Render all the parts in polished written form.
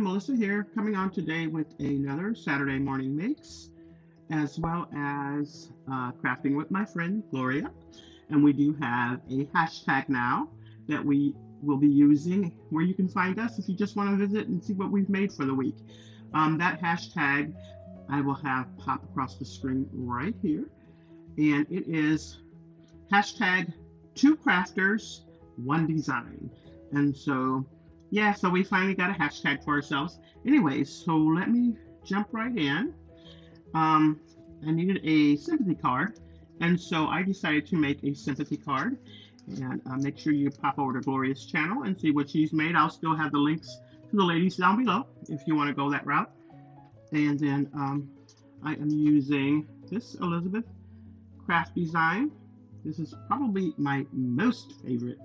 Melissa here, coming on today with another Saturday morning mix, as well as crafting with my friend Gloria. And we do have a hashtag now that we will be using where you can find us if you just want to visit and see what we've made for the week. That hashtag I will have pop across the screen right here. And it is hashtag 2 crafters, 1 design. And so so we finally got a hashtag for ourselves. Anyways, so let me jump right in. I needed a sympathy card, and so I decided to make a sympathy card. And make sure you pop over to Gloria's channel and see what she's made. I'll still have the links to the ladies down below if you want to go that route. And then I am using this Elizabeth craft design. This is probably my most favorite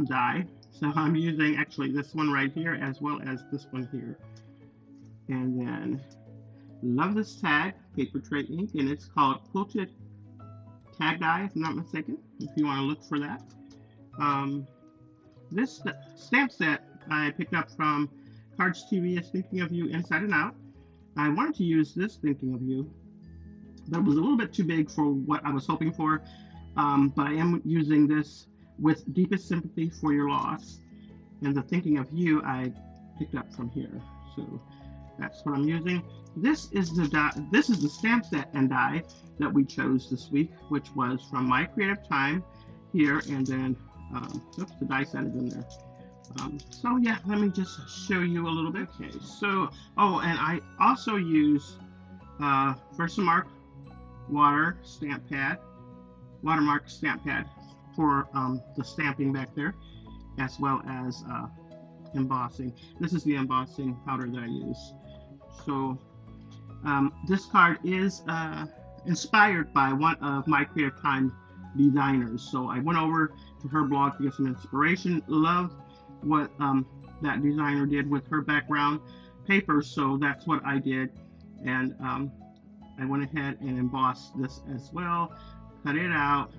die. So I'm using actually this one right here as well as this one here. And then love this tag, paper tray ink, and it's called Quilted Tag Die, if I'm not mistaken, if you want to look for that. This stamp set I picked up from Cards TV is Thinking of You Inside and Out. I wanted to use this Thinking of You, but it was a little bit too big for what I was hoping for. But I am using this with Deepest Sympathy for Your Loss, and the Thinking of You I picked up from here. So that's what I'm using. This is the stamp set and die that we chose this week, which was from My Creative Time here, and then oops, the die set is in there. So yeah, let me just show you a little bit. Okay, so and I also use Versamark watermark stamp pad for the stamping back there, as well as embossing. This is the embossing powder that I use. So this card is inspired by one of My Creative Time designers. So I went over to her blog to get some inspiration. Loved what that designer did with her background paper, so that's what I did. And I went ahead and embossed this as well, cut it out.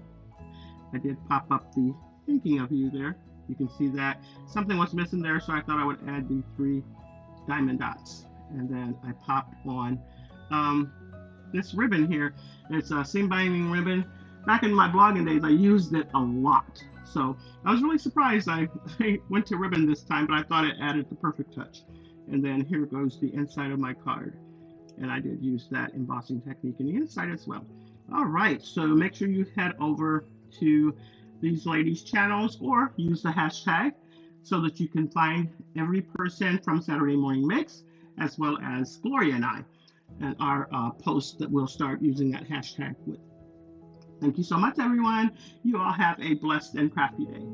I did pop up the Thinking of You there. You can see that something was missing there, so I thought I would add the 3 diamond dots. And then I popped on this ribbon here. It's a seam binding ribbon. Back in my blogging days, I used it a lot. So I was really surprised I went to ribbon this time, but I thought it added the perfect touch. And then here goes the inside of my card. And I did use that embossing technique in the inside as well. All right, so make sure you head over to these ladies' channels or use the hashtag so that you can find every person from Saturday Morning Mix, as well as Gloria and I, and our posts that we'll start using that hashtag with. Thank you so much, everyone. You all have a blessed and crafty day.